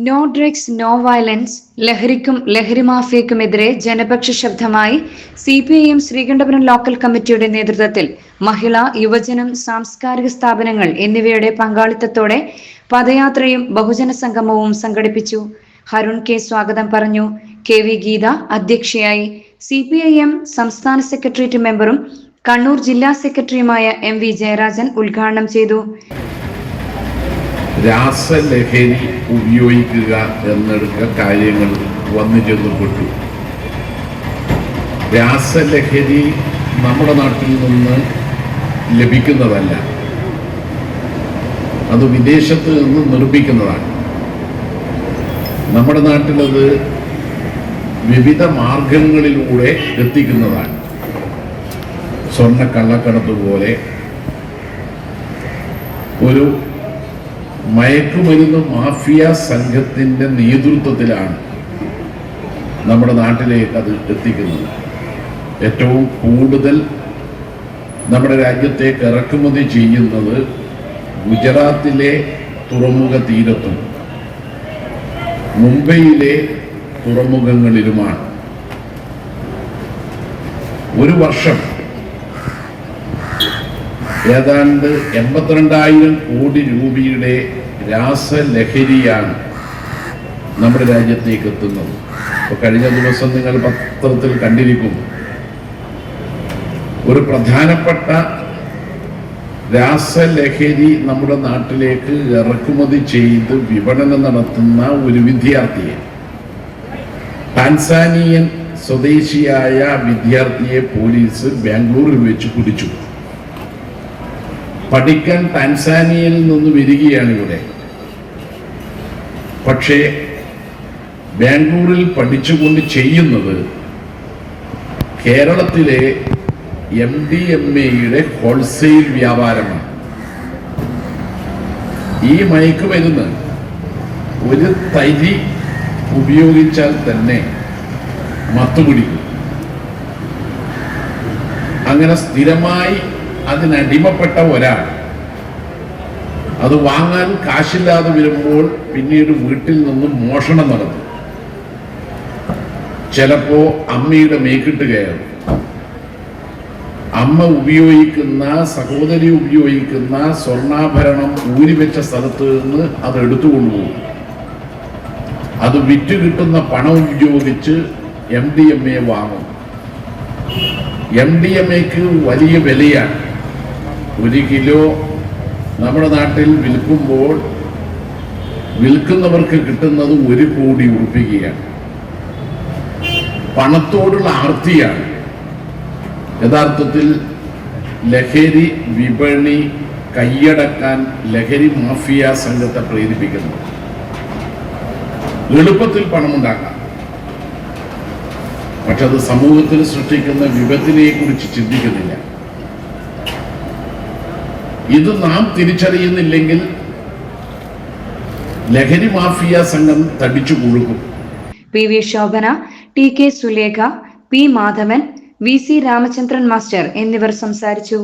No drugs no violence, ലഹരിക്കും ലഹരി മാഫിയക്കുമെതിരെ ജനപക്ഷ ശബ്ദമായി CPIM Sreekandapuram local കമ്മിറ്റിയുടെ നേതൃത്വത്തിൽ മഹിളാ, യുവജനം, സാംസ്കാരിക സ്ഥാപനങ്ങൾ എന്നിവയുടെ പങ്കാളിത്തത്തോടെ പദയാത്രയും ബഹുജന സംഗമവും സംഘടിപ്പിച്ചു. ഹരുൺ കെ സ്വാഗതം പറഞ്ഞു. KV ഗീത അധ്യക്ഷയായി. CPIM സംസ്ഥാന സെക്രട്ടേറിയറ്റ് മെമ്പറും കണ്ണൂർ ജില്ലാ സെക്രട്ടറിയുമായ MV ജയരാജൻ ഉദ്ഘാടനം ചെയ്തു. രാസലഹരി ഉപയോഗിക്കുക എന്നെടുക്ക കാര്യങ്ങൾ വന്നു ചെന്നപ്പെട്ടു. രാസലഹരി നമ്മുടെ നാട്ടിൽ നിന്ന് ലഭിക്കുന്നതല്ല, അത് വിദേശത്ത് നിന്ന് നിർമ്മിക്കുന്നതാണ്. നമ്മുടെ നാട്ടിലത് വിവിധ മാർഗങ്ങളിലൂടെ എത്തിക്കുന്നതാണ്. സ്വർണ്ണ കള്ളക്കടത്ത് പോലെ ഒരു മയക്കുമരുന്ന് മാഫിയ സംഘത്തിൻ്റെ നേതൃത്വത്തിലാണ് നമ്മുടെ നാട്ടിലേക്ക് അത് എത്തിക്കുന്നത്. ഏറ്റവും കൂടുതൽ നമ്മുടെ രാജ്യത്തേക്ക് ഇറക്കുമതി ചെയ്യുന്നത് ഗുജറാത്തിലെ തുറമുഖ തീരത്തും മുംബൈയിലെ തുറമുഖങ്ങളിലുമാണ്. ഒരു വർഷം ഏതാണ്ട് 82,000 കോടി രൂപയുടെ രാസലഹരിയാണ് നമ്മുടെ രാജ്യത്തേക്ക് എത്തുന്നത്. ഇപ്പോൾ കഴിഞ്ഞ ദിവസം നിങ്ങൾ പത്രത്തിൽ കണ്ടിരിക്കും, ഒരു പ്രധാനപ്പെട്ട രാസലഹരി നമ്മുടെ നാട്ടിലേക്ക് ഇറക്കുമതി ചെയ്ത് വിപണനം നടത്തുന്ന ഒരു വിദ്യാർത്ഥിയെ, ടാൻസാനിയൻ സ്വദേശിയായ വിദ്യാർത്ഥിയെ പോലീസ് ബാംഗ്ലൂരിൽ വെച്ച് പിടിച്ചു. പഠിക്കാൻ ടാൻസാനിയയിൽ നിന്ന് വരികയാണ് ഇവിടെ. പക്ഷേ ബാംഗ്ലൂരിൽ പഠിച്ചുകൊണ്ട് ചെയ്യുന്നത് കേരളത്തിലെ MDMA ഹോൾസെയിൽ വ്യാപാരമാണ്. ഈ മയക്കുമരുന്ന് ഒരു തരി ഉപയോഗിച്ചാൽ തന്നെ മത്തുപിടിക്കും. അങ്ങനെ സ്ഥിരമായി അതിനടിമപ്പെട്ട ഒരാൾ അത് വാങ്ങാൻ കാശില്ലാതെ വരുമ്പോൾ പിന്നീട് വീട്ടിൽ നിന്നും മോഷണം നടത്തും. ചിലപ്പോ അമ്മയുടെ മേക്കിട്ട് കയറും. അമ്മ ഉപയോഗിക്കുന്ന, സഹോദരി ഉപയോഗിക്കുന്ന സ്വർണ്ണാഭരണം ഊരിവെച്ച സ്ഥലത്ത് നിന്ന് അത് എടുത്തുകൊണ്ടുപോകും. അത് വിറ്റ് കിട്ടുന്ന പണം ഉപയോഗിച്ച് MDMA വാങ്ങും. MDMAക്ക് വലിയ വിലയാണ്. 1 കിലോ നമ്മുടെ നാട്ടിൽ വിൽക്കുമ്പോൾ വിൽക്കുന്നവർക്ക് കിട്ടുന്നത് 1 കോടി രൂപയാണ്. പണത്തോടുള്ള ആർത്തിയാണ് യഥാർത്ഥത്തിൽ ലഹരി വിപണി കൈയടക്കാൻ ലഹരി മാഫിയ സംഘത്തെ പ്രേരിപ്പിക്കുന്നത്. എളുപ്പത്തിൽ പണമുണ്ടാക്കാം, പക്ഷെ അത് സമൂഹത്തിൽ സൃഷ്ടിക്കുന്ന വിപത്തിനെ കുറിച്ച് ചിന്തിക്കുന്നില്ല. ഇത് നാം തിരിച്ചറിയുന്നില്ലെങ്കിൽ ലഹരി മാഫിയ സംഘം തടിച്ചു കുഴുക്കും. PV Shobhana, TK Sulekha, P Madhavan, VC Ramachandran master എന്നിവർ സംസാരിച്ചു.